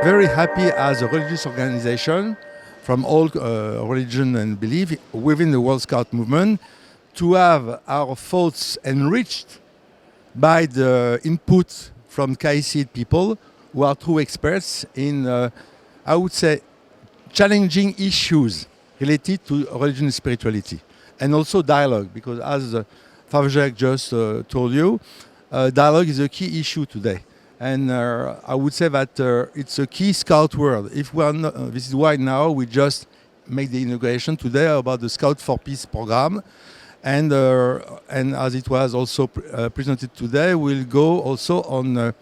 Very happy as a religious organization from all religion and belief within the World Scout movement to have our thoughts enriched by the input from CAICID people who are true experts in, I would say, challenging issues related to religion and spirituality. And also dialogue, because as Favjak just told you, dialogue is a key issue today. And I would say that it's a key Scout word. If we are not, this is why now we just make the inauguration today about the Scout for Peace program. And as it was also presented today, we'll go also on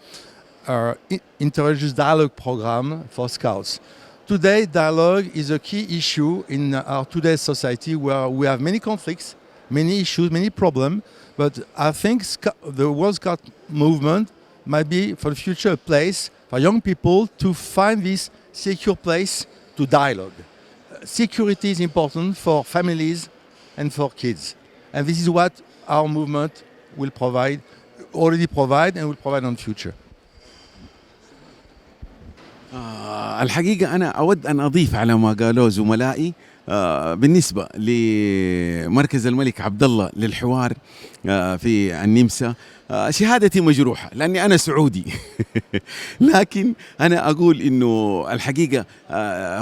our interreligious dialogue program for Scouts. Today, dialogue is a key issue in our today's society where we have many conflicts, many issues, many problems. But I think the World Scout movement might be for the future a place for young people to find this secure place to dialogue. Security is important for families and for kids. And this is what our movement will provide, already provide and will provide in the future. الحقيقة أنا أود أن أضيف على ما قالوا زملائي بالنسبة لمركز الملك عبد الله للحوار في النمسا. شهادتي مجروحة لأني أنا سعودي لكن أنا أقول إنه الحقيقة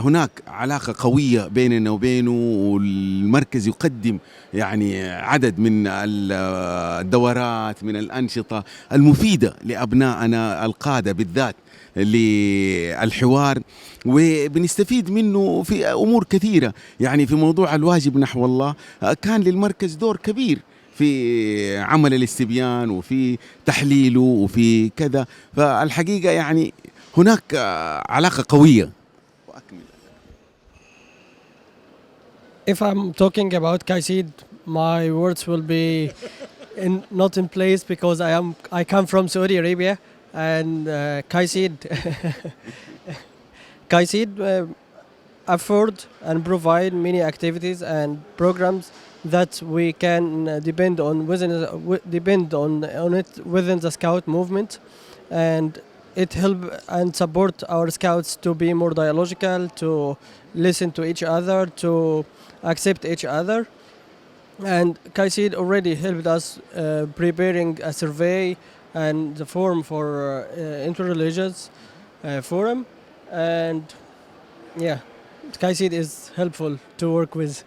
هناك علاقة قوية بيننا وبينه، والمركز يقدم يعني عدد من الدورات من الأنشطة المفيدة لأبنائنا القادة بالذات للحوار، وبنستفيد منه في أمور كثيرة. يعني في موضوع الواجب نحو الله كان للمركز دور كبير في عمل الاستبيان وفي تحليله وفي كذا، فالحقيقة يعني هناك علاقة قوية. If I'm talking about CAICID, my words will be not in place because I come from Saudi Arabia, and CAICID afford and provide many activities and programs that we can depend on it within the Scout movement, and it help and support our Scouts to be more dialogical, to listen to each other, to accept each other. And CAICID already helped us preparing a survey and the forum for interreligious forum, and yeah, CAICID is helpful to work with.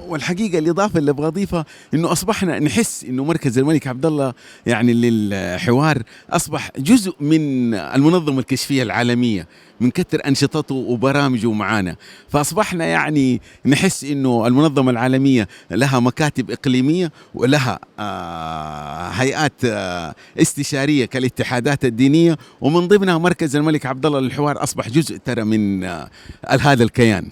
والحقيقة الإضافة اللي أبغى أضيفها إنه أصبحنا نحس إنه مركز الملك عبد الله يعني للحوار أصبح جزء من المنظمة الكشفية العالمية من كثر أنشطته وبرامجه معانا، فأصبحنا يعني نحس إنه المنظمة العالمية لها مكاتب إقليمية ولها هيئات استشارية كالاتحادات الدينية، ومن ضمنها مركز الملك عبد الله للحوار أصبح جزء ترى من هذا الكيان.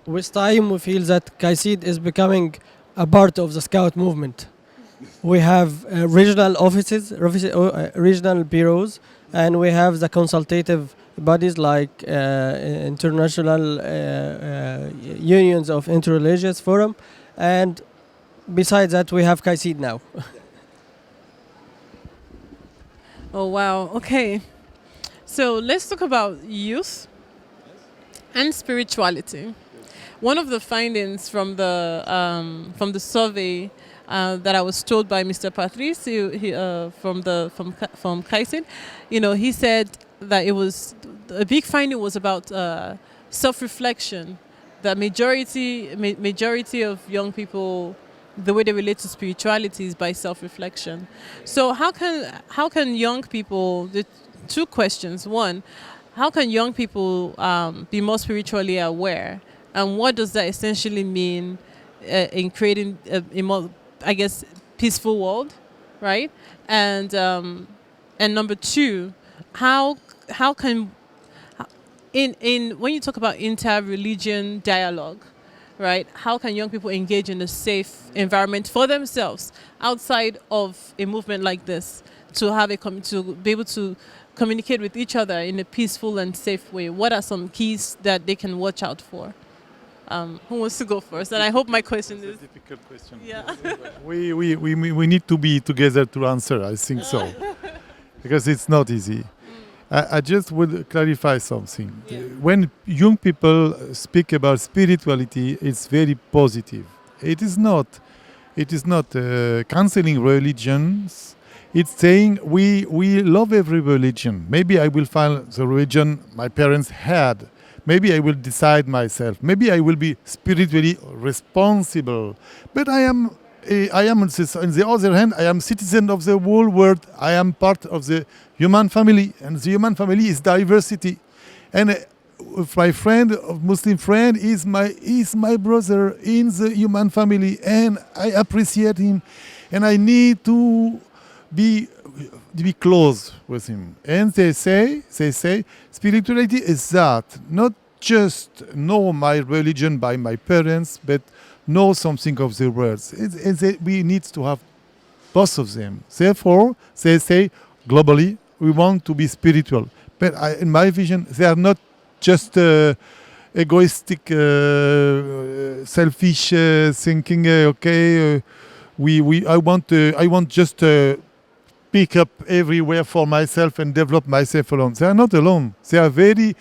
With time, we feel that CAICID is becoming a part of the Scout movement. We have regional offices, regional bureaus, and we have the consultative bodies like international unions of interreligious forum, and besides that, we have CAICID now. Oh wow! Okay, so let's talk about youth and spirituality. One of the findings from the survey that I was told by Mr. Patrice from CAICID, he said that it was a big finding was about self-reflection. That majority of young people, the way they relate to spirituality is by self-reflection. So how can young people? The two questions. One, how can young people be more spiritually aware? And what does that essentially mean in creating a more, I guess, peaceful world, right? And number two, how can when you talk about inter-religion dialogue, right? How can young people engage in a safe environment for themselves outside of a movement like this to have to be able to communicate with each other in a peaceful and safe way? What are some keys that they can watch out for? Who wants to go first? And I hope my question is. It's a difficult question. Yeah. We need to be together to answer, I think so. Because it's not easy. I just would clarify something. Yeah. When young people speak about spirituality, it's very positive. It is not canceling religions. It's saying we love every religion. Maybe I will find the religion my parents had. Maybe I will decide myself. Maybe I will be spiritually responsible. But on the other hand, I am citizen of the whole world. I am part of the human family, and the human family is diversity. And my friend, Muslim friend, is my brother in the human family, and I appreciate him, and I need to be close with him. And they say, spirituality is that, not just know my religion by my parents, but know something of the words. We need to have both of them. Therefore, they say, globally, we want to be spiritual. But in my vision, they are not just egoistic, selfish thinking. I want just pick up everywhere for myself and develop myself alone. They are not alone. They are very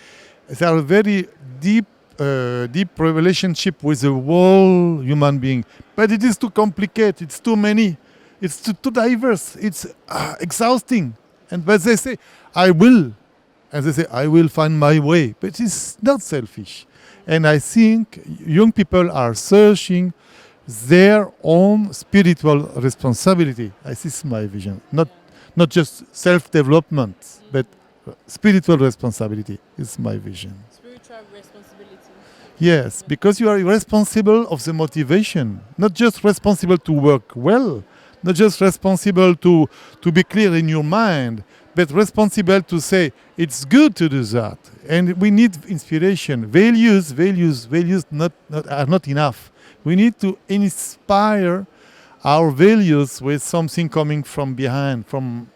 deep relationship with the whole human being. But it is too complicated. It's too many. It's too diverse. It's exhausting. But they say, I will. And they say, I will find my way. But it's not selfish. And I think young people are searching their own spiritual responsibility. This is my vision. Not just self-development, but spiritual responsibility is my vision. Spiritual responsibility. Yes, because you are responsible of the motivation, not just responsible to work well, not just responsible to be clear in your mind, but responsible to say, it's good to do that. And we need inspiration. Values are not enough. We need to inspire our values with something coming from behind, from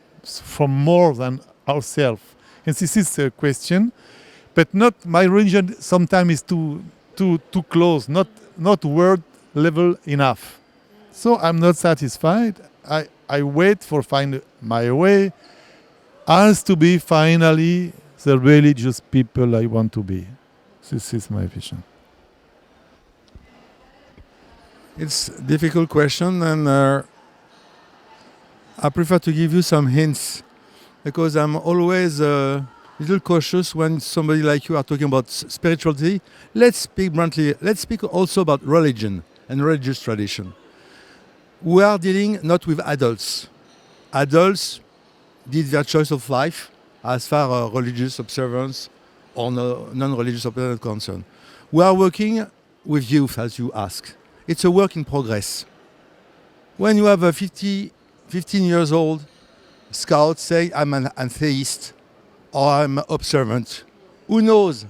more than ourselves. And this is a question, but not my religion sometimes is too close, not word level enough. So I'm not satisfied. I wait for find my way as to be finally the religious people I want to be. This is my vision. It's a difficult question, and I prefer to give you some hints because I'm always a little cautious when somebody like you are talking about spirituality. Let's speak bluntly. Let's speak also about religion and religious tradition. We are dealing not with adults. Adults did their choice of life as far as religious observance or non-religious observance is concerned. We are working with youth, as you ask. It's a work in progress. When you have a 15 years old scout saying, I'm an atheist or I'm observant, who knows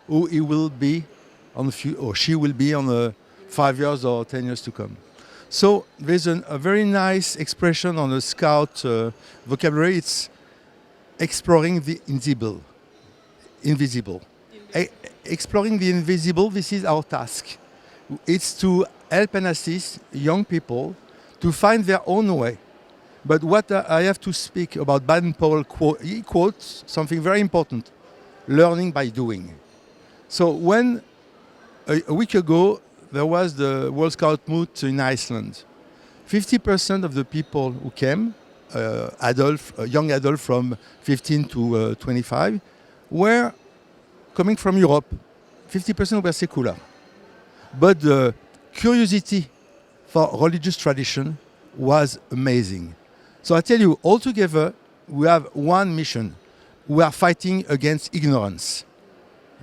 who he will be or she will be on 5 years or 10 years to come. So there's a very nice expression on the scout vocabulary. It's exploring the invisible. Exploring the invisible, this is our task. It's to help and assist young people to find their own way. But what I have to speak about Baden-Powell, he quotes something very important, learning by doing. So when a week ago there was the World Scout Moot in Iceland, 50% of the people who came, young adults from 15 to 25, were coming from Europe. 50% were secular. But the curiosity for religious tradition was amazing. So I tell you, altogether, we have one mission. We are fighting against ignorance.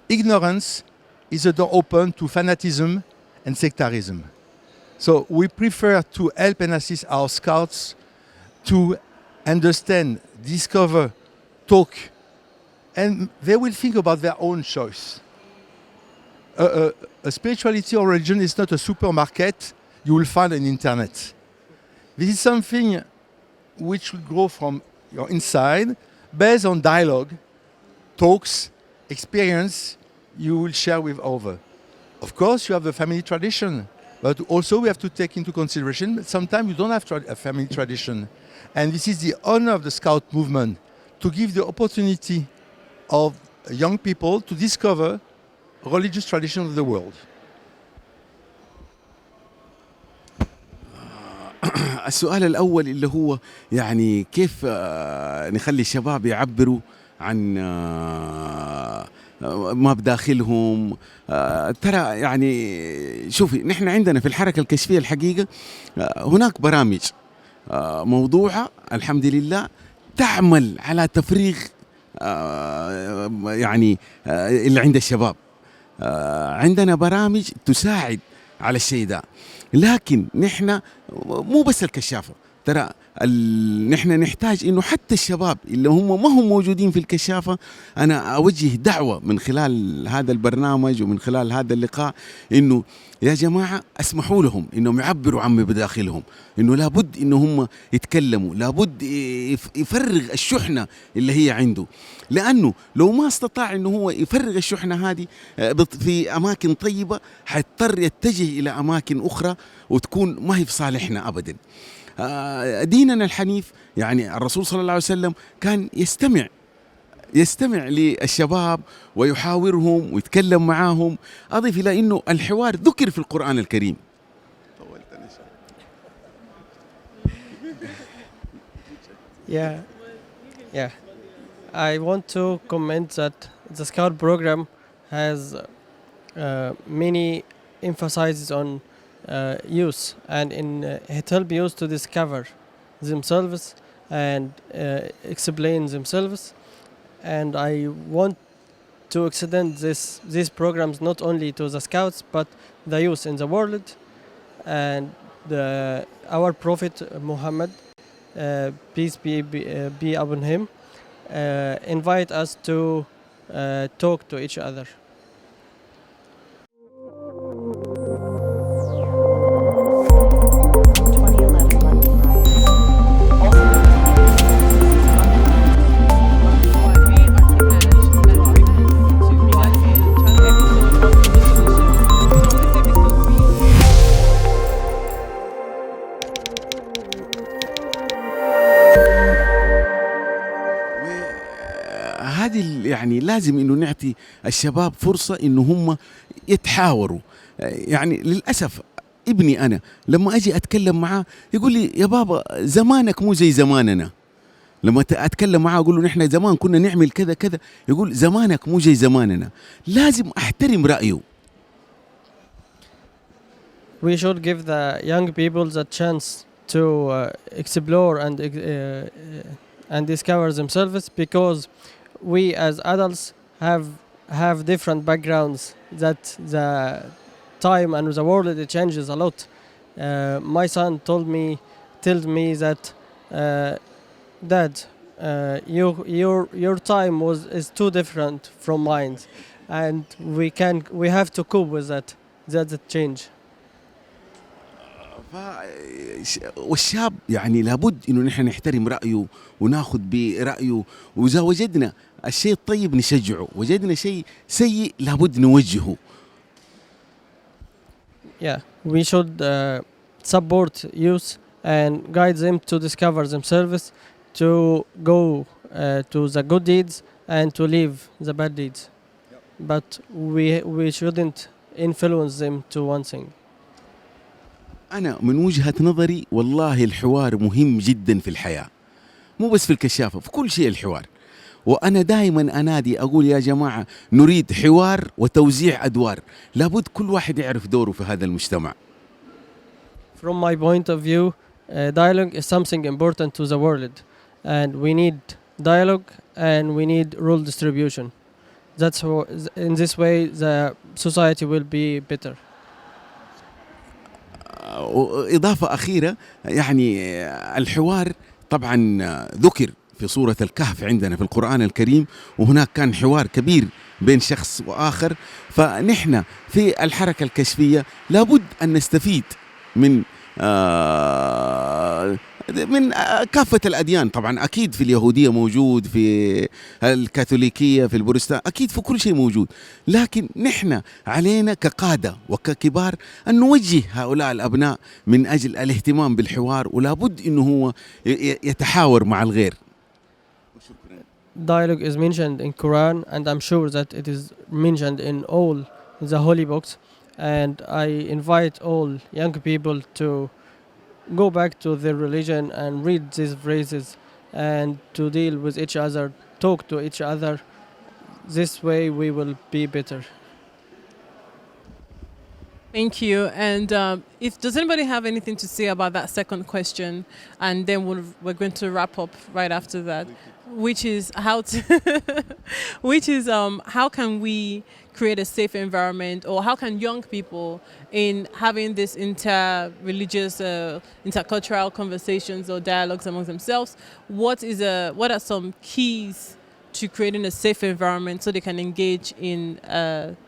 Ignorance is a door open to fanatism and sectarism. So we prefer to help and assist our scouts to understand, discover, talk, and they will think about their own choice. A spirituality or religion is not a supermarket you will find on the internet. This is something which will grow from your inside based on dialogue, talks, experience you will share with others. Of course, you have the family tradition, but also we have to take into consideration that sometimes you don't have a family tradition. And this is the honor of the Scout movement, to give the opportunity of young people to discover religious traditions of the world. السؤال الأول اللي هو يعني كيف نخلي الشباب يعبروا عن ما بداخلهم. ترى يعني شوفي، نحن عندنا في الحركة الكشفية الحقيقة هناك برامج موضوعة الحمد لله تعمل على تفريغ يعني اللي عند الشباب. عندنا برامج تساعد على الشيء ده، لكن نحن مو بس الكشافة، ترى نحن نحتاج إنه حتى الشباب اللي هم ما هم موجودين في الكشافة، أنا أوجه دعوة من خلال هذا البرنامج ومن خلال هذا اللقاء إنه يا جماعة اسمحوا لهم إنهم يعبروا عن بداخلهم، إنه لابد إنه هم يتكلموا، لابد يفرغ الشحنة اللي هي عنده، لأنه لو ما استطاع إنه هو يفرغ الشحنة هذه في أماكن طيبة حيضطر يتجه إلى أماكن أخرى وتكون ما هي في صالحنا أبدا. ديننا الحنيف يعني الرسول صلى الله عليه وسلم كان يستمع للشباب ويحاورهم ويتكلم معاهم. أضيف إلى أنه الحوار ذكر في القرآن الكريم. Yeah. I want to comment that the Scout program has many emphasizes on youth, and it helps youth to discover themselves and explain themselves. And I want to extend these programs not only to the Scouts but the youth in the world. And our Prophet Muhammad, peace be upon him, invite us to talk to each other. يعني لازم إنه نعطي الشباب فرصة إنه هم يتحاوروا. يعني للأسف ابني أنا لما أجي أتكلم معاه يقول لي يا بابا زمانك مو زي زماننا. لما أتكلم معاه أقول له نحن زمان كنا نعمل كذا كذا، يقول زمانك مو زي زماننا. لازم أحترم رأيه. We should give the young people the chance to explore and discover themselves, because we as adults have different backgrounds, that the time and the world it changes a lot. My son told me that Dad, your time is too different from mine, and we have to cope with that. That's a change. والشاب يعني لابد إنه نحن نحترم رأيه وناخذ برأيه، وإذا وجدنا الشيء الطيب نشجعه، وجدنا شيء سيء لابد نوجهه. Yeah, we should support youth and guide them to discover themselves, to go to the good deeds and to leave the bad deeds. But we shouldn't influence them to one thing. أنا من وجهة نظري والله الحوار مهم جدا في الحياة، مو بس في الكشافة، في كل شيء الحوار. وأنا دائما أنادي أقول يا جماعة نريد حوار وتوزيع أدوار، لابد كل واحد يعرف دوره في هذا المجتمع. From my point of view, dialogue is something important to the world, and we need dialogue and we need rule distribution. That's how, in this way the society will be better. إضافة أخيرة، يعني الحوار طبعا ذكر في سورة الكهف عندنا في القرآن الكريم، وهناك كان حوار كبير بين شخص وآخر. فنحن في الحركة الكشفية لابد أن نستفيد من من كافة الأديان. طبعا أكيد في اليهودية موجود، في الكاثوليكية، في البروتستان، أكيد في كل شيء موجود. لكن نحن علينا كقادة وككبار أن نوجه هؤلاء الأبناء من أجل الاهتمام بالحوار، ولا بد أنه هو يتحاور مع الغير. Dialogue is mentioned in Quran, and I'm sure that it is mentioned in all the holy books. And I invite all young people to go back to their religion and read these phrases and to deal with each other, talk to each other. This way we will be better. Thank you. And if does anybody have anything to say about that second question, and then we're going to wrap up right after that, which is how can we create a safe environment, or how can young people, in having this inter-religious, intercultural conversations or dialogues among themselves, what are some keys to creating a safe environment so they can engage in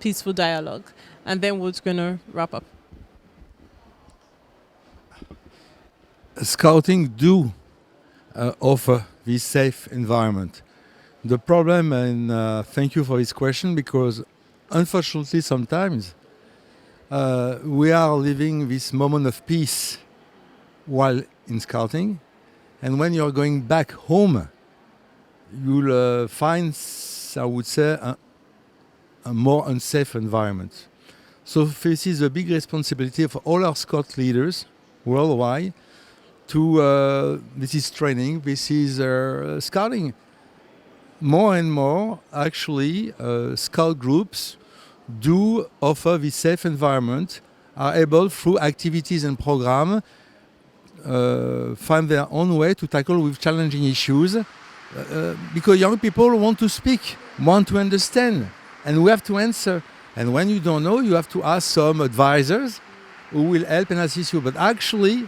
peaceful dialogue? And then we're going to wrap up. Scouting do offer this safe environment. The problem, and thank you for this question, because unfortunately sometimes we are living this moment of peace while in scouting, and when you're going back home, you'll find, I would say, a more unsafe environment. So this is a big responsibility for all our scout leaders worldwide. This is training, this is scouting. More and more, actually, scout groups do offer this safe environment, are able through activities and programs find their own way to tackle with challenging issues, because young people want to speak, want to understand, and we have to answer. And when you don't know, you have to ask some advisors who will help and assist you. But actually,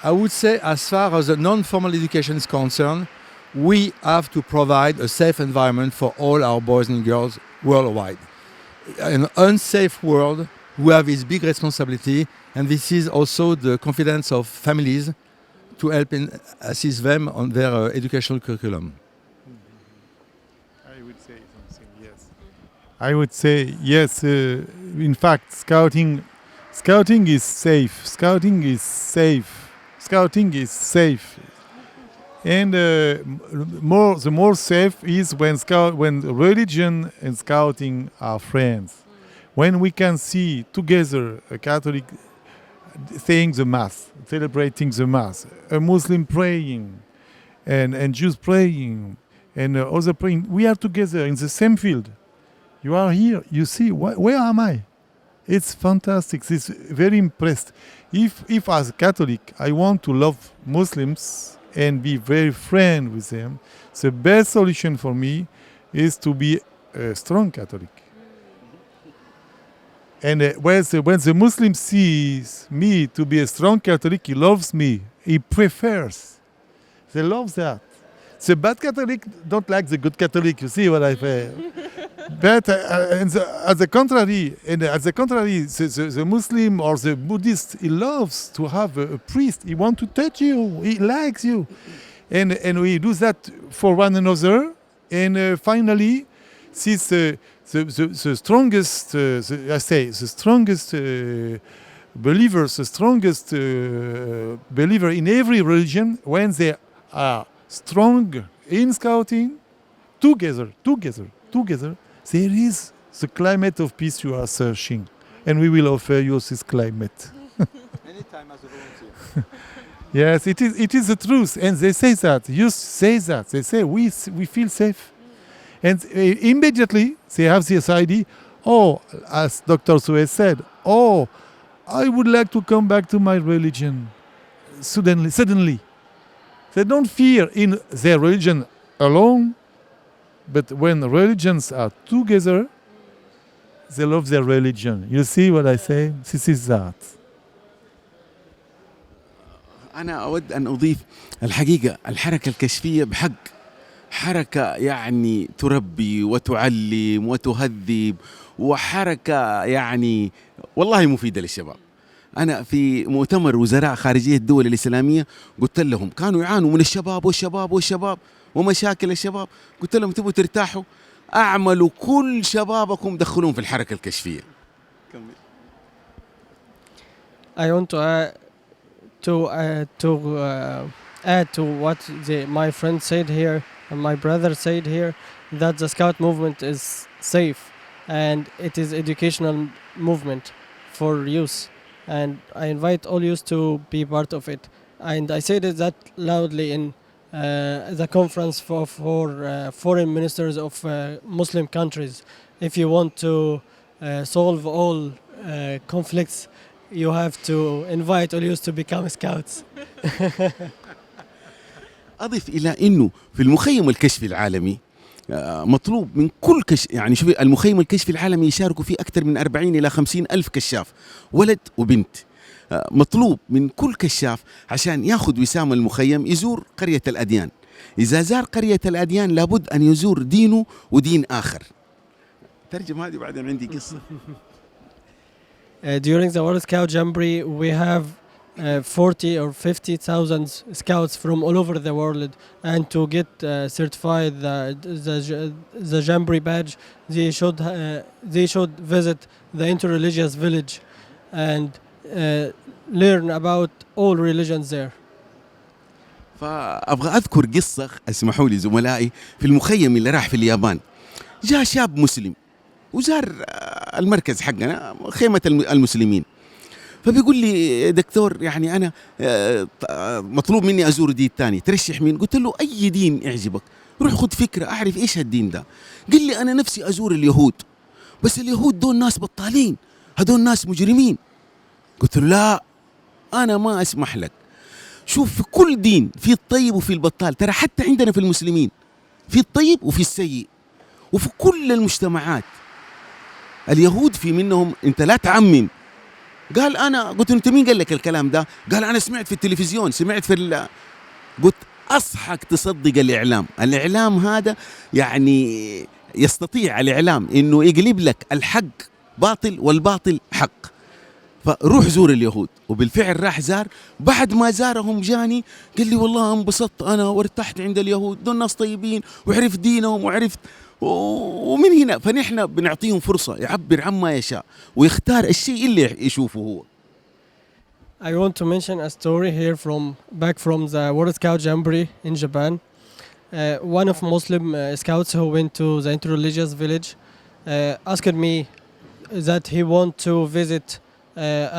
I would say, as far as the non-formal education is concerned, we have to provide a safe environment for all our boys and girls worldwide. In an unsafe world, we have this big responsibility, and this is also the confidence of families to help and assist them on their educational curriculum. I would say something, yes. I would say yes. In fact, scouting is safe. Scouting is safe. Scouting is safe. And the more safe is when religion and scouting are friends. When we can see together a Catholic saying the Mass, celebrating the Mass, a Muslim praying, and Jews praying, and other praying, we are together in the same field. You are here, you see, where am I? It's fantastic, it's very impressed. If as a Catholic I want to love Muslims and be very friend with them, the best solution for me is to be a strong Catholic. And when the Muslim sees me to be a strong Catholic, he loves me. He prefers. They love that. The bad Catholic don't like the good Catholic. You see what I say? But at the contrary, the Muslim or the Buddhist, he loves to have a priest. He wants to touch you. He likes you, and we do that for one another. And finally, since the strongest, the strongest believers, the strongest believer in every religion, when they are strong in scouting, together, there is the climate of peace you are searching, and we will offer you this climate. Anytime as a volunteer. Yes, it is the truth, and they say that. You say that. They say we feel safe. And immediately they have this idea, as Dr. Suez said, I would like to come back to my religion. Suddenly. They don't fear in their religion alone, but when religions are together, they love their religion. You see what I say? This is that. أنا أود أن أضيف الحقيقة الحركة الكشفية بحق حركة يعني تربي وتعلم وتهذب، وحركة يعني والله مفيدة للشباب. أنا في مؤتمر وزراء خارجية الدول الإسلامية قلت لهم كانوا يعانوا من الشباب ومشاكل الشباب، قلت لهم تبوا ترتاحوا أعملوا كل شبابكم دخلون في الحركة الكشفية. I want to add to what my friend said here and my brother said here, that the Scout movement is safe and it is educational movement for youth, and I invite all youth to be part of it. And I said that loudly in the conference for foreign ministers of Muslim countries. If you want to solve all conflicts, you have to invite all youth to become scouts. أضف إلى أنه في المخيم الكشفي العالمي مطلوب من كل يعني شوفي المخيم الكشفي العالمي يشاركوا فيه أكثر من 40 إلى 50 ألف كشاف ولد وبنت. مطلوب من كل كشاف عشان ياخذ وسام المخيم يزور قرية الأديان. إذا زار قرية الأديان لابد أن يزور دينه ودين آخر. ترجم هذه بعدين عندي قصة. During the World Scout Jamboree, we have 40 or 50,000 scouts from all over the world, and to get certified the Jamboree badge, they should visit the interreligious village and learn about all religions there. فأبغى أذكر قصة اسمحوا لي زملائي في المخيم اللي راح في اليابان. جاء شاب مسلم وزار المركز حقنا خيمة المسلمين، فبيقول لي دكتور يعني أنا مطلوب مني أزور دين تاني، ترشح مين؟ قلت له أي دين يعجبك، روح خذ فكرة أعرف إيش هالدين ده. قال لي أنا نفسي أزور اليهود، بس اليهود دول ناس بطالين، هدول ناس مجرمين. قلت له لا أنا ما أسمح لك. شوف في كل دين في الطيب وفي البطال، ترى حتى عندنا في المسلمين في الطيب وفي السيء، وفي كل المجتمعات. اليهود في منهم أنت لا تعمم. قال أنا قلت له أنت مين قال لك الكلام ده؟ قال أنا سمعت في التلفزيون، سمعت في قلت أصحك تصدق الإعلام. الإعلام هذا يعني يستطيع الإعلام إنه يقلب لك الحق باطل والباطل حق. فروح زور اليهود. وبالفعل راح زار، بعد ما زارهم جاني قال لي والله انبسطت أنا وارتحت عند اليهود، دول ناس طيبين وعرفت دينهم وعرفت. ومن هنا فنحن بنعطيهم فرصة يعبر عما يشاء ويختار الشيء اللي يشوفه هو. I want to mention a story here back from the World Scout Jamboree in Japan. One of Muslim scouts who went to the interreligious village asked me that he want to visit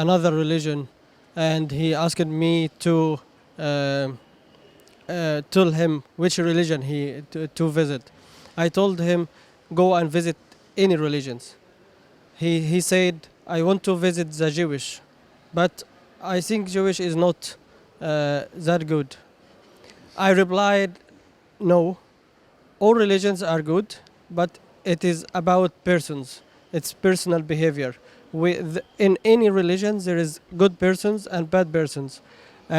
another religion, and he asked me to tell him which religion to visit. I told him go and visit any religions. He said I want to visit the Jewish, but I think Jewish is not that good. I replied no, all religions are good, but it is about persons. It's personal behavior. In any religion there is good persons and bad persons,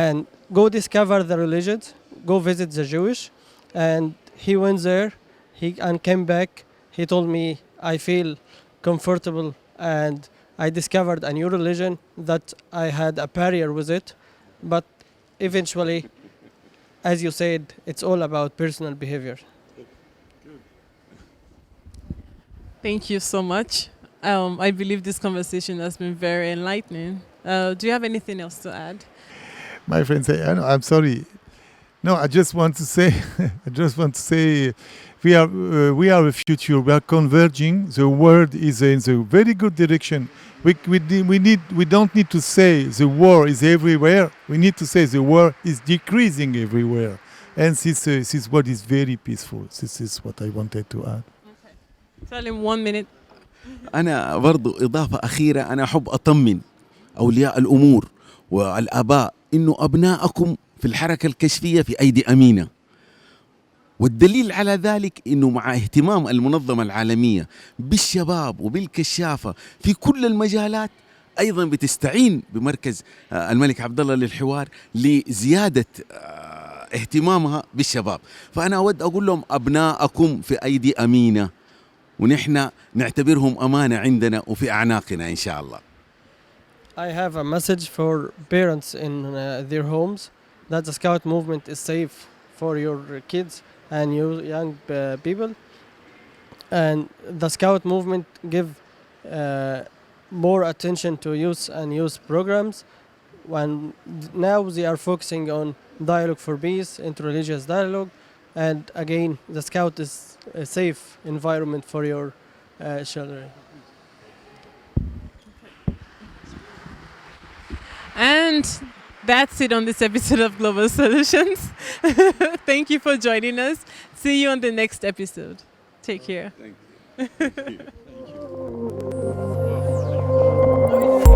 and go discover the religions, go visit the Jewish. And he went there, and came back. He told me I feel comfortable and I discovered a new religion that I had a barrier with it, but eventually, as you said, it's all about personal behavior. Thank you so much. I believe this conversation has been very enlightening. Do you have anything else to add? My friend say, I'm sorry. No, I just want to say, we are a future. We are converging. The world is in the very good direction. We don't need to say the war is everywhere. We need to say the war is decreasing everywhere. And this world is very peaceful. This is what I wanted to add. Okay. Tell him 1 minute. أنا برضو إضافة أخيرة، أنا أحب أطمن أولياء الأمور والآباء إنه أبناءكم في الحركة الكشفية في أيدي أمينة. والدليل على ذلك إنه مع اهتمام المنظمة العالمية بالشباب وبالكشافة في كل المجالات، أيضا بتستعين بمركز الملك عبد الله للحوار لزيادة اهتمامها بالشباب. فأنا أود أقول لهم أبناءكم في أيدي أمينة، ونحن نعتبرهم أمانة عندنا وفي أعناقنا إن شاء الله. I have a message for parents in their homes that the Scout movement is safe for your kids and you young people. And the Scout movement give more attention to youth and youth programs. When now they are focusing on dialogue for peace, interreligious dialogue, and again, the Scout is a safe environment for your children. And that's it on this episode of Global Solutions. Thank you for joining us. See you on the next episode. Take care. Thank you.